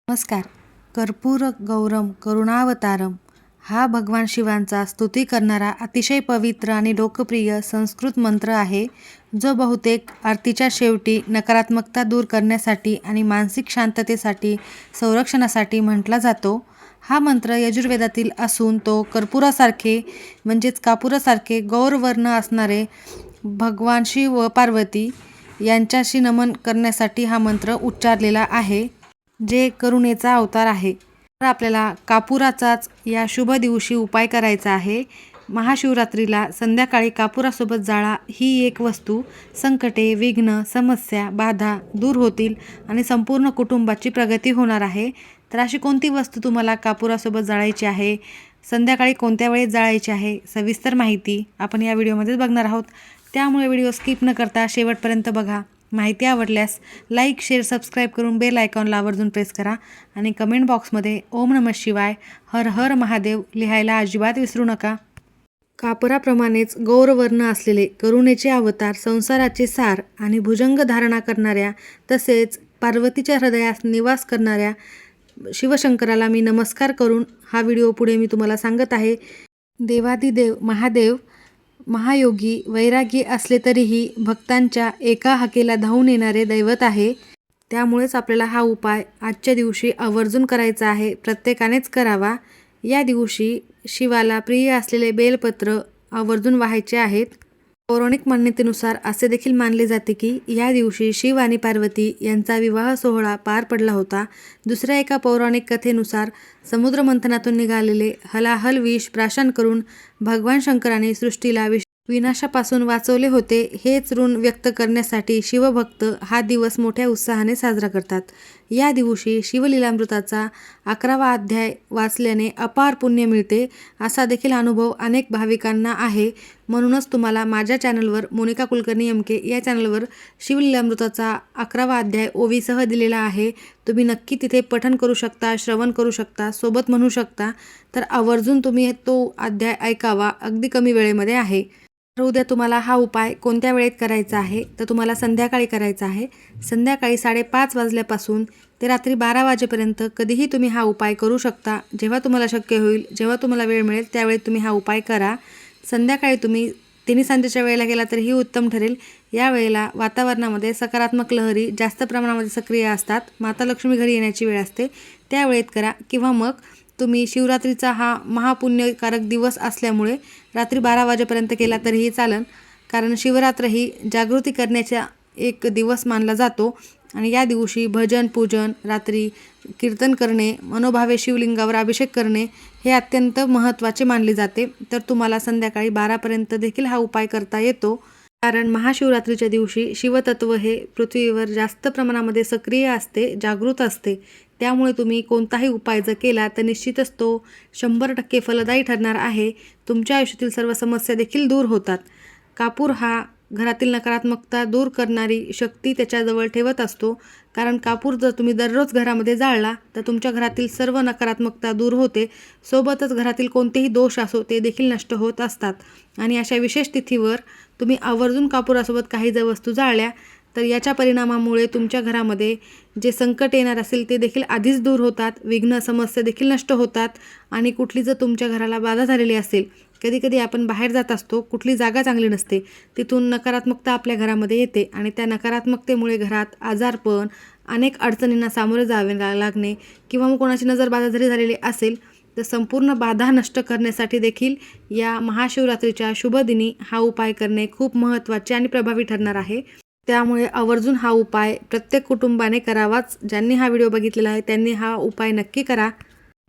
नमस्कार. कर्पूर गौरम करुणावतारम हा भगवान शिवांचा स्तुती करणारा अतिशय पवित्र आणि लोकप्रिय संस्कृत मंत्र आहे, जो बहुतेक आरतीच्या शेवटी नकारात्मकता दूर करण्यासाठी आणि मानसिक शांततेसाठी संरक्षणासाठी म्हटला जातो. हा मंत्र यजुर्वेदातील असून तो कर्पूरासारखे म्हणजेच कापूरासारखे गौरवर्ण असणारे भगवान शिव व पार्वती यांच्याशी नमन करण्यासाठी हा मंत्र उच्चारलेला आहे, जे करुणेचा अवतार आहे. तर आपल्याला कापुराचाच या शुभ दिवशी उपाय करायचा आहे. महाशिवरात्रीला संध्याकाळी कापुरासोबत जाळा ही एक वस्तू संकटे, विघ्न, समस्या, बाधा दूर होतील आणि संपूर्ण कुटुंबाची प्रगती होणार आहे. तर अशी कोणती वस्तू तुम्हाला कापुरासोबत जाळायची आहे, संध्याकाळी कोणत्या वेळेत जाळायची आहे, सविस्तर माहिती आपण या व्हिडिओमध्येच बघणार आहोत. त्यामुळे व्हिडिओ स्किप न करता शेवटपर्यंत बघा. माहिती आवडल्यास लाईक, शेअर, सबस्क्राईब करून बेल आयकॉनला आवर्जून प्रेस करा आणि कमेंट बॉक्समध्ये ओम नमः शिवाय, हर हर महादेव लिहायला अजिबात विसरू नका. कापराप्रमाणेच गौरवर्ण असलेले करुणेचे अवतार, संसाराचे सार आणि भुजंग धारणा करणाऱ्या तसेच पार्वतीच्या हृदयात निवास करणाऱ्या शिवशंकराला मी नमस्कार करून हा व्हिडिओ पुढे मी तुम्हाला सांगत आहे. देवादिदेव महादेव महायोगी, वैरागी असले तरीही भक्तांच्या एका हाकेला धावून येणारे दैवत आहे. त्यामुळेच आपल्याला हा उपाय आजच्या दिवशी आवर्जून करायचा आहे. प्रत्येकानेच करावा. या दिवशी शिवाला प्रिय असलेले बेलपत्र आवर्जून वाहायचे आहेत. पौराणिक मान्यतेनुसार असे देखील मानले जाते की या दिवशी शिव आणि पार्वती यांचा विवाह सोहळा पार पडला होता. दुसऱ्या एका पौराणिक कथेनुसार समुद्रमंथनातून निघालेले हलाहल विष प्राशन करून भगवान शंकराने सृष्टीला विनाशापासून वाचवले होते. हेच ऋण व्यक्त करण्यासाठी शिवभक्त हा दिवस मोठ्या उत्साहाने साजरा करतात. या दिवशी शिवलीलामृताचा 11वा अध्याय वाचल्याने अपार पुण्य मिळते, असा देखील अनुभव अनेक भाविकांना आहे. म्हणूनच तुम्हाला माझ्या चॅनलवर, मोनिका कुलकर्णी MK या चॅनलवर शिवलीलामृताचा 11वा अध्याय ओवीसह दिलेला आहे. तुम्ही नक्की तिथे पठण करू शकता, श्रवण करू शकता, सोबत म्हणू शकता. तर आवर्जून तुम्ही तो अध्याय ऐकावा. अगदी कमी वेळेमध्ये आहे. तर उद्या तुम्हाला हा उपाय कोणत्या वेळेत करायचा आहे, तर तुम्हाला संध्याकाळी करायचा आहे. संध्याकाळी 5:30 वाजल्यापासून ते रात्री 12 वाजेपर्यंत कधीही तुम्ही हा उपाय करू शकता. जेव्हा तुम्हाला शक्य होईल, जेव्हा तुम्हाला वेळ मिळेल त्यावेळेत तुम्ही हा उपाय करा. संध्याकाळी तुम्ही तिन्ही सांजेच्या वेळेला गेला तरीही उत्तम ठरेल. या वेळेला वातावरणामध्ये सकारात्मक लहरी जास्त प्रमाणामध्ये सक्रिय असतात. माता लक्ष्मी घरी येण्याची वेळ असते, त्या वेळेत करा. किंवा मग तुम्ही शिवरात्रीचा हा महापुण्यकारक दिवस असल्यामुळे रात्री 12 वाजेपर्यंत केला तरीही चालेल. कारण शिवरात्र ही जागृती करण्याचा एक दिवस मानला जातो आणि या दिवशी भजन, पूजन, रात्री कीर्तन करणे, मनोभावे शिवलिंगावर अभिषेक करणे हे अत्यंत महत्त्वाचे मानले जाते. तर तुम्हाला संध्याकाळी 12पर्यंत देखील हा उपाय करता येतो. कारण महाशिवरात्रीच्या दिवशी शिवतत्व हे पृथ्वीवर जास्त प्रमाणामध्ये सक्रिय असते, जागृत असते. त्यामुळे तुम्ही कोणताही उपाय जर केला तर निश्चितच तो 100% फलदायी ठरणार आहे. तुमच्या आयुष्यातील सर्व समस्या देखील दूर होतात. कापूर हा घरातील नकारात्मकता दूर करणारी शक्ती त्याच्याजवळ ठेवत असतो. कारण कापूर जर तुम्ही दररोज घरामध्ये जाळला तर तुमच्या घरातील सर्व नकारात्मकता दूर होते. सोबतच घरातील कोणतेही दोष असो ते देखील नष्ट होत असतात. आणि अशा विशेष तिथीवर तुम्ही आवर्जून कापुरासोबत काही जर वस्तू जाळल्या तर याच्या परिणामामुळे तुमच्या घरामध्ये जे संकट येणार असेल ते देखील आधीच दूर होतात. विघ्न, समस्या देखील नष्ट होतात. आणि कुठली जर तुमच्या घराला बाधा झालेली असेल, कधीकधी आपण बाहेर जात असतो, कुठली जागा चांगली नसते, तिथून नकारात्मकता आपल्या घरामध्ये येते आणि त्या नकारात्मकतेमुळे घरात आजारपण, अनेक अडचणींना सामोरे जावे लागणे किंवा मग कोणाची नजरबाधा जरी झालेली असेल तर संपूर्ण बाधा नष्ट करण्यासाठी देखील या महाशिवरात्रीच्या शुभदिनी हा उपाय करणे खूप महत्त्वाचे आणि प्रभावी ठरणार आहे. त्यामुळे आवर्जून हा उपाय प्रत्येक कुटुंबाने करावाच. ज्यांनी हा व्हिडिओ बघितलेला आहे त्यांनी हा उपाय नक्की करा.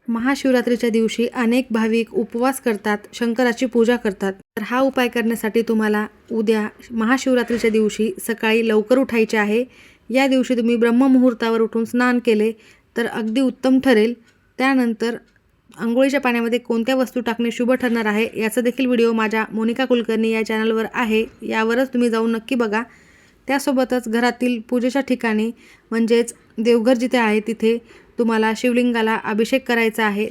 महाशिवरात्रीच्या दिवशी अनेक भाविक उपवास करतात, शंकराची पूजा करतात. तर हा उपाय करण्यासाठी तुम्हाला उद्या महाशिवरात्रीच्या दिवशी सकाळी लवकर उठायचे आहे. या दिवशी तुम्ही ब्रह्ममुहूर्तावर उठून स्नान केले तर अगदी उत्तम ठरेल. त्यानंतर अंघोळीच्या पाण्यामध्ये कोणत्या वस्तू टाकणे शुभ ठरणार आहे याचा देखील व्हिडिओ माझ्या मोनिका कुलकर्णी या चॅनलवर आहे. यावरच तुम्ही जाऊन नक्की बघा. त्यासोबतच घरातील पूजेच्या ठिकाणी म्हणजेच देवघर जिथे आहे तिथे तुम्हाला शिवलिंगाला अभिषेक करायचा आहे.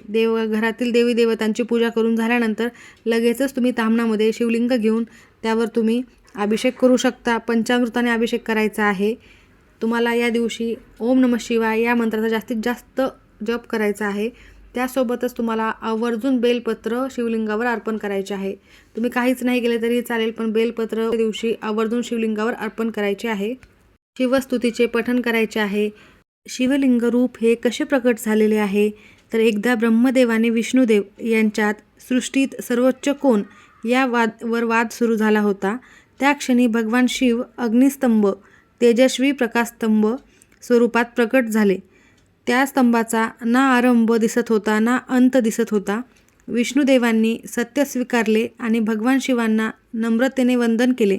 घरातील देवी देवतांची पूजा करून झाल्यानंतर लगेचच तुम्ही ताम्हणामध्ये शिवलिंग घेऊन त्यावर तुम्ही अभिषेक करू शकता. पंचामृताने अभिषेक करायचा आहे. तुम्हाला या दिवशी ओम नमः शिवाय या मंत्राचा जास्तीत जास्त जप करायचा आहे. त्यासोबतच तुम्हाला आवर्जून बेलपत्र शिवलिंगावर अर्पण करायचे आहे. तुम्ही काहीच नाही केले तरी चालेल, पण बेलपत्र या दिवशी आवर्जून शिवलिंगावर अर्पण करायचे आहे. शिवस्तुतीचे पठण करायचे आहे. शिवलिंग रूप हे कसे प्रकट झालेले आहे, तर एकदा ब्रह्मदेव आणि विष्णुदेव यांच्यात सृष्टीत सर्वोच्च कोण या वाद सुरू झाला होता. त्या क्षणी भगवान शिव अग्निस्तंभ, तेजस्वी प्रकाशस्तंभ स्वरूपात प्रकट झाले. त्या स्तंभाचा ना आरंभ दिसत होता ना अंत दिसत होता. विष्णुदेवांनी सत्य स्वीकारले आणि भगवान शिवांना नम्रतेने वंदन केले.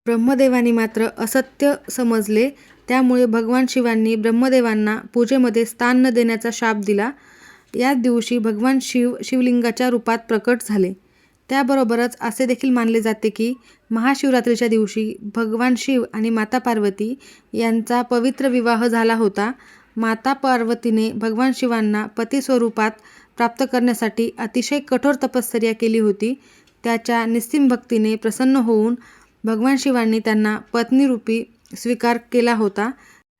ब्रह्मदेवांनी मात्र असत्य समजले. त्यामुळे भगवान शिवांनी ब्रह्मदेवांना पूजेमध्ये स्थान न देण्याचा शाप दिला. याच दिवशी भगवान शिव शिवलिंगाच्या रूपात प्रकट झाले. त्याबरोबरच असे देखील मानले जाते की महाशिवरात्रीच्या दिवशी भगवान शिव आणि माता पार्वती यांचा पवित्र विवाह झाला होता. माता पार्वतीने भगवान शिवांना पती स्वरूपात प्राप्त करण्यासाठी अतिशय कठोर तपश्चर्या केली होती. त्याच्या निस्सीम भक्तीने प्रसन्न होऊन भगवान शिवांनी त्यांना पत्नीरूपी स्वीकार केला होता.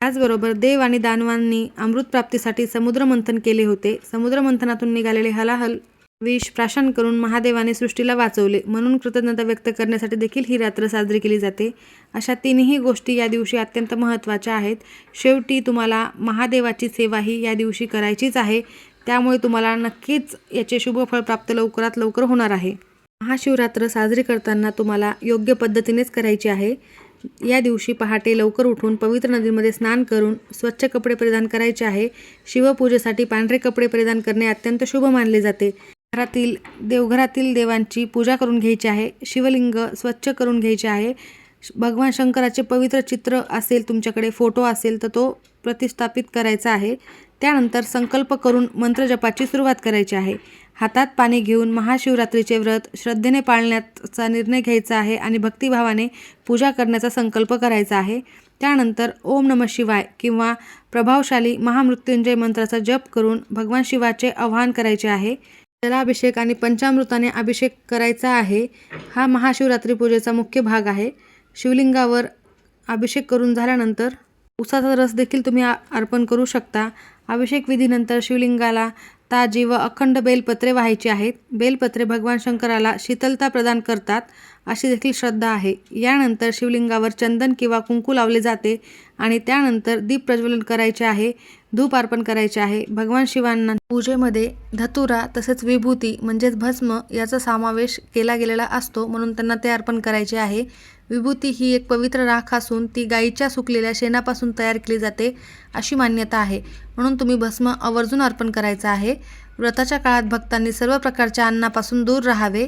त्याचबरोबर देव आणि दानवांनी अमृतप्राप्तीसाठी समुद्रमंथन केले होते. समुद्रमंथनातून निघालेले हलाहल विष प्राशन करून महादेवाने सृष्टीला वाचवले, म्हणून कृतज्ञता व्यक्त करण्यासाठी देखील ही रात्र साजरी केली जाते. अशा तीनही गोष्टी या दिवशी अत्यंत महत्त्वाच्या आहेत. शेवटी तुम्हाला महादेवाची सेवाही या दिवशी करायचीच आहे. त्यामुळे तुम्हाला नक्कीच याचे शुभफळ प्राप्त लवकरात लवकर होणार आहे. महाशिवरात्र साजरी करताना तुम्हाला योग्य पद्धतीनेच करायची आहे. या दिवशी पहाटे लवकर उठून पवित्र नदीमध्ये स्नान करून स्वच्छ कपडे परिधान करायचे आहे. शिवपूजेसाठी पांढरे कपडे परिधान करणे अत्यंत शुभ मानले जाते. देवघरातील देवांची पूजा करून घ्यायची आहे. शिवलिंग स्वच्छ करून घ्यायचे आहे. भगवान शंकराचे पवित्र चित्र असेल, तुमच्याकडे फोटो असेल तर तो प्रतिष्ठापित करायचा आहे. त्यानंतर संकल्प करून मंत्रजपाची सुरुवात करायची आहे. हातात पाणी घेऊन महाशिवरात्रीचे व्रत श्रद्धेने पाळण्याचा निर्णय घ्यायचा आहे आणि भक्तिभावाने पूजा करण्याचा संकल्प करायचा आहे. त्यानंतर ओम नमः शिवाय किंवा प्रभावशाली महामृत्युंजय मंत्राचा जप करून भगवान शिवाचे आवाहन करायचे आहे. जलाभिषेक आणि पंचामृताने अभिषेक करायचा आहे. हा महाशिवरात्री पूजेचा मुख्य भाग आहे. शिवलिंगावर अभिषेक करून झाल्यानंतर उसाचा रस देखील तुम्ही अर्पण करू शकता. अभिषेक विधीनंतर शिवलिंगाला ताजी व अखंड बेलपत्रे वाहायची आहेत. बेलपत्रे भगवान शंकराला शीतलता प्रदान करतात अशी देखील श्रद्धा आहे. यानंतर शिवलिंगावर चंदन किंवा कुंकू लावले जाते आणि त्यानंतर दीप प्रज्वलन करायचे आहे. धूप अर्पण करायचे आहे. भगवान शिवांना पूजेमध्ये धतुरा तसेच विभूती म्हणजेच भस्म याचा समावेश केला गेलेला असतो, म्हणून त्यांना ते अर्पण करायचे आहे. विभूती ही एक पवित्र राख असून ती गायीच्या सुकलेल्या शेणापासून तयार केली जाते अशी मान्यता आहे, म्हणून तुम्ही भस्म आवर्जून अर्पण करायचं आहे. व्रताच्या काळात भक्तांनी सर्व प्रकारच्या अन्नापासून दूर राहावे.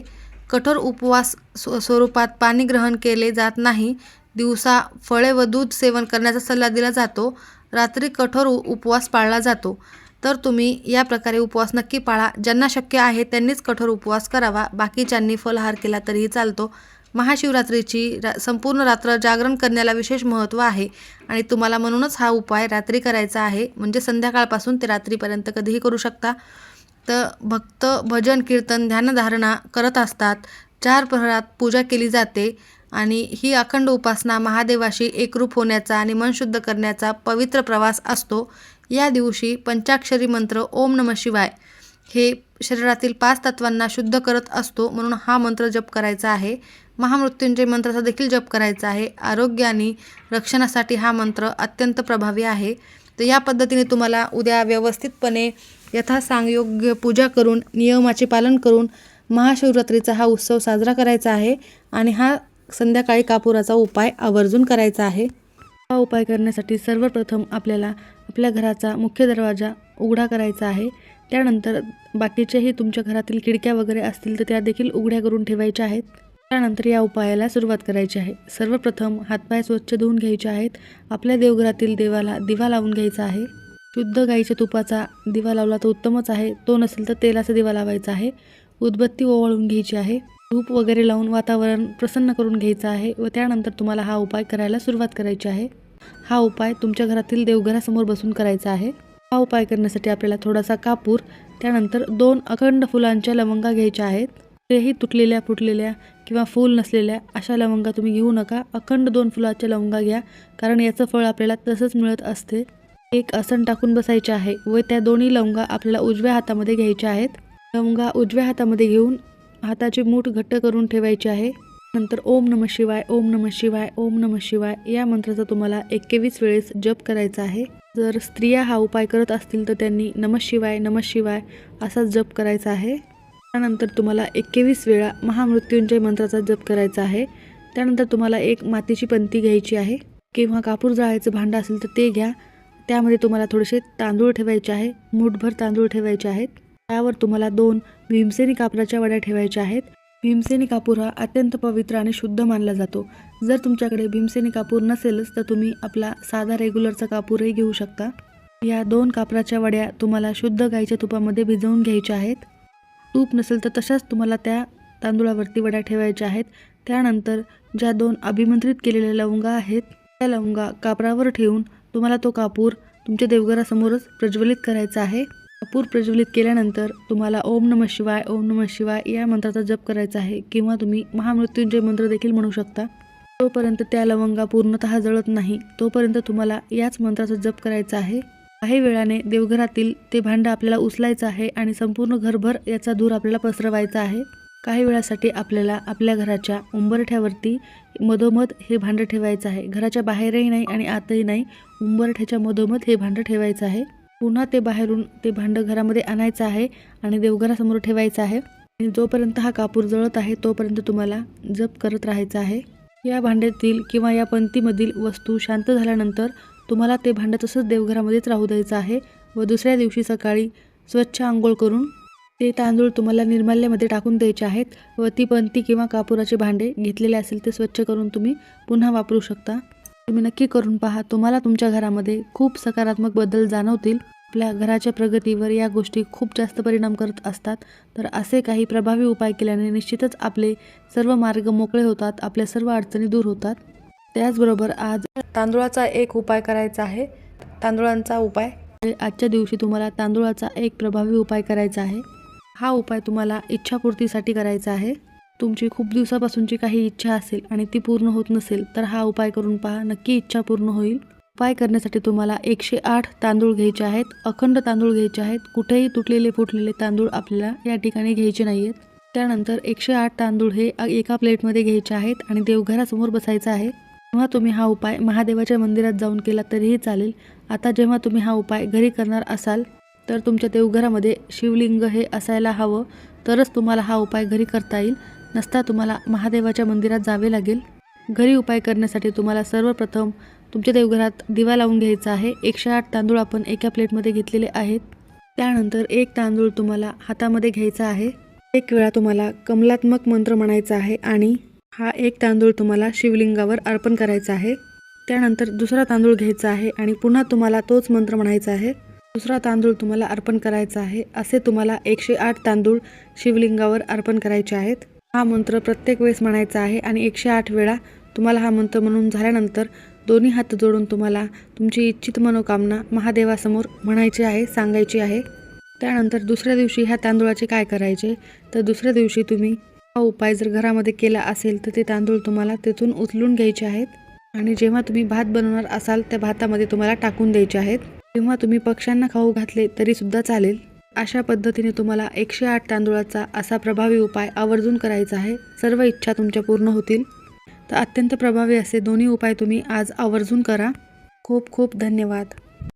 कठोर उपवास स्वरूपात पाणी ग्रहण केले जात नाही. दिवसा फळे व दूध सेवन करण्याचा सल्ला दिला जातो. रात्री कठोर उपवास पाळला जातो. तर तुम्ही या प्रकारे उपवास नक्की पाळा. ज्यांना शक्य आहे त्यांनीच कठोर उपवास करावा. बाकीच्यांनी फलाहार केला तरीही चालतो. महाशिवरात्रीची संपूर्ण रात्र जागरण करण्याला विशेष महत्त्व आहे आणि तुम्हाला म्हणूनच हा उपाय रात्री करायचा आहे. म्हणजे संध्याकाळपासून ते रात्रीपर्यंत कधीही करू शकता. तर भक्त भजन कीर्तन ध्यानधारणा करत असतात. 4 प्रहरात पूजा केली जाते आणि ही अखंड उपासना महादेवाशी एकरूप होण्याचा आणि मन शुद्ध करण्याचा पवित्र प्रवास असतो. या दिवशी पंचाक्षरी मंत्र ओम नमः शिवाय हे शरीरातील 5 तत्वांना शुद्ध करत असतो, म्हणून हा मंत्र जप करायचा आहे. महामृत्युंजय मंत्राचा देखील जप करायचा आहे. आरोग्य आणि रक्षणासाठी हा मंत्र अत्यंत प्रभावी आहे. तर या पद्धतीने तुम्हाला उद्या व्यवस्थितपणे यथासांग योग्य पूजा करून नियमाचे पालन करून महाशिवरात्रीचा हा उत्सव साजरा करायचा आहे आणि हा संध्याकाळी कापुराचा उपाय आवर्जून करायचा आहे. हा उपाय करण्यासाठी सर्वप्रथम आपल्याला आपल्या घराचा मुख्य दरवाजा उघडा करायचा आहे. त्यानंतर बाकीचेही तुमच्या घरातील खिडक्या वगैरे असतील तर त्या देखील उघड्या करून ठेवायच्या आहेत. त्यानंतर या उपायाला सुरुवात करायची आहे. सर्वप्रथम हातपाय स्वच्छ धुवून घ्यायचे आहेत. आपल्या देवघरातील देवाला दिवा लावून घ्यायचा आहे. शुद्ध गाईच्या तुपाचा दिवा लावला तर उत्तमच आहे. तो नसेल तर तेलाचा दिवा लावायचा आहे. उदबत्ती ओवाळून घ्यायची आहे. धूप वगैरे लावून वातावरण प्रसन्न करून घ्यायचं आहे व त्यानंतर तुम्हाला हा उपाय करायला सुरुवात करायची आहे. हा उपाय तुमच्या घरातील देवघरासमोर बसून करायचा आहे. हा उपाय करण्यासाठी आपल्याला थोडासा कापूर, त्यानंतर 2 अखंड फुलांच्या लवंगा घ्यायच्या आहेत. तेही तुटलेल्या फुटलेल्या किंवा फूल नसलेल्या अशा लवंगा तुम्ही घेऊ नका. अखंड 2 फुलाच्या लवंगा घ्या, कारण याचं फळ आपल्याला तसंच मिळत असते. एक आसन टाकून बसायचे आहे व त्या दोन्ही लवंगा आपल्याला उजव्या हातामध्ये घ्यायच्या आहेत. लवंगा उजव्या हातामध्ये घेऊन हाताची मूठ घट्ट करून ठेवायची आहे. नंतर ओम नमः शिवाय, ओम नमः शिवाय, ओम नमः शिवाय या मंत्राचा तुम्हाला 21 वेळेस जप करायचा आहे. जर स्त्रिया हा उपाय करत असतील तर त्यांनी नमः शिवाय नमः शिवाय असा जप करायचा आहे. त्यानंतर तुम्हाला 21 वेळा महामृत्युंजय मंत्राचा जप करायचा आहे. त्यानंतर तुम्हाला एक मातीची पंती घ्यायची आहे किंवा कापूर जाळायचं भांडं असेल तर ते घ्या. त्यामध्ये तुम्हाला थोडेसे तांदूळ ठेवायचे आहे, मूठभर तांदूळ ठेवायचे आहेत. त्यावर तुम्हाला 2 भीमसेनी कापराच्या वड्या ठेवायच्या आहेत. भीमसेनी कापूर हा अत्यंत पवित्र आणि शुद्ध मानला जातो. जर तुमच्याकडे भीमसेनी कापूर नसेलच तर तुम्ही आपला साधा रेग्युलरचा कापूरही घेऊ शकता. या 2 कापराच्या वड्या तुम्हाला शुद्ध गाईच्या तुपामध्ये भिजवून घ्यायच्या आहेत. तूप नसेल तर तशाच तुम्हाला त्या तांदूळावरती वड्या ठेवायच्या आहेत. त्यानंतर ज्या 2 अभिमंत्रित केलेल्या लवंगा आहेत त्या लवंगा कापरावर ठेवून तुम्हाला तो कापूर तुमच्या देवघरासमोरच प्रज्वलित करायचा आहे. कापूर प्रज्वलित केल्यानंतर तुम्हाला ओम नमः शिवाय, ओम नमः शिवाय या मंत्राचा जप करायचा आहे किंवा तुम्ही महामृत्युंजय मंत्र देखील म्हणू शकता. तोपर्यंत त्या लवंगा पूर्णतः जळत नाही तोपर्यंत तुम्हाला याच मंत्राचा जप करायचा आहे. काही वेळाने देवघरातील ते भांडं आपल्याला उचलायचं आहे आणि संपूर्ण घरभर याचा धूर आपल्याला पसरवायचा आहे. काही वेळासाठी आपल्याला आपल्या घराच्या उंबरठ्यावरती मधोमध हे भांडं ठेवायचं आहे. घराच्या बाहेरही नाही आणि आतही नाही, उंबरठ्याच्या मधोमध हे भांडं ठेवायचं आहे. पुन्हा ते बाहेरून ते भांडं घरामध्ये आणायचं आहे आणि देवघरासमोर ठेवायचं आहे. आणि जोपर्यंत हा कापूर जळत आहे तोपर्यंत तुम्हाला जप करत राहायचं आहे. या भांड्यातील किंवा या पंतीमधील वस्तू शांत झाल्यानंतर तुम्हाला ते भांडं तसंच देवघरामध्येच राहू द्यायचं आहे व दुसऱ्या दिवशी सकाळी स्वच्छ अंघोळ करून ते तांदूळ तुम्हाला निर्माल्यामध्ये टाकून द्यायचे आहेत व ती पंती किंवा कापुराचे भांडे घेतलेले असेल ते स्वच्छ करून तुम्ही पुन्हा वापरू शकता. तुम्ही नक्की करून पहा. तुम्हाला तुमच्या घरामध्ये खूप सकारात्मक बदल जाणवतील. आपल्या घराच्या प्रगतीवर या गोष्टी खूप जास्त परिणाम करत असतात. तर असे काही प्रभावी उपाय केल्याने निश्चितच आपले सर्व मार्ग मोकळे होतात, आपल्या सर्व अडचणी दूर होतात. त्याचबरोबर आज तांदूळाचा एक उपाय करायचा आहे. तांदूळांचा उपाय आजच्या दिवशी तुम्हाला तांदूळाचा एक प्रभावी उपाय करायचा आहे. हा उपाय तुम्हाला इच्छापूर्तीसाठी करायचा आहे. तुमची खूप दिवसापासूनची काही इच्छा असेल आणि ती पूर्ण होत नसेल तर हा उपाय करून पहा, नक्की इच्छा पूर्ण होईल. उपाय करण्यासाठी तुम्हाला 108 तांदूळ घ्यायचे आहेत. अखंड तांदूळ घ्यायचे आहेत. कुठेही तुटलेले फुटलेले तांदूळ आपल्याला या ठिकाणी घ्यायचे नाही आहेत. त्यानंतर 108 तांदूळ हे एका प्लेटमध्ये घ्यायचे आहेत आणि देवघरासमोर बसायचं आहे. जेव्हा तुम्ही हा उपाय महादेवाच्या मंदिरात जाऊन केला तरीही चालेल. आता जेव्हा तुम्ही हा उपाय घरी करणार असाल तर तुमच्या देवघरामध्ये शिवलिंग हे असायला हवं, तरच तुम्हाला हा उपाय घरी करता येईल. नसता तुम्हाला महादेवाच्या मंदिरात जावे लागेल. घरी उपाय करण्यासाठी तुम्हाला सर्वप्रथम तुमच्या देवघरात दिवा लावून घ्यायचा आहे. 108 तांदूळ आपण एका प्लेटमध्ये घेतलेले आहेत. त्यानंतर एक तांदूळ तुम्हाला हातामध्ये घ्यायचा आहे. एक वेळा तुम्हाला कमलात्मक मंत्र म्हणायचा आहे आणि हा एक तांदूळ तुम्हाला शिवलिंगावर अर्पण करायचा आहे. त्यानंतर दुसरा तांदूळ घ्यायचा आहे आणि पुन्हा तुम्हाला तोच मंत्र म्हणायचा आहे. दुसरा तांदूळ तुम्हाला अर्पण करायचा आहे. असे तुम्हाला 108 तांदूळ शिवलिंगावर अर्पण करायचे आहेत. हा मंत्र प्रत्येक वेळेस म्हणायचा आहे आणि 108 वेळा तुम्हाला हा मंत्र म्हणून झाल्यानंतर दोन्ही हात जोडून तुम्हाला तुमची इच्छित मनोकामना महादेवासमोर म्हणायची आहे, सांगायची आहे. त्यानंतर दुसऱ्या दिवशी ह्या तांदूळाचे काय करायचे तर दुसऱ्या दिवशी तुम्ही हा उपाय जर घरामध्ये केला असेल तर ते तांदूळ तुम्हाला तेथून उचलून घ्यायचे आहेत आणि जेव्हा तुम्ही भात बनवणार असाल त्या भातामध्ये तुम्हाला टाकून द्यायचे आहेत. किंवा तुम्ही पक्ष्यांना खाऊ घातले तरी सुद्धा चालेल. अशा पद्धतीने तुम्हाला 108 तांदूळाचा असा प्रभावी उपाय आवर्जून करायचा आहे. सर्व इच्छा तुमच्या पूर्ण होतील. तर अत्यंत प्रभावी असे दोन्ही उपाय तुम्ही आज आवर्जून करा. खूप खूप धन्यवाद.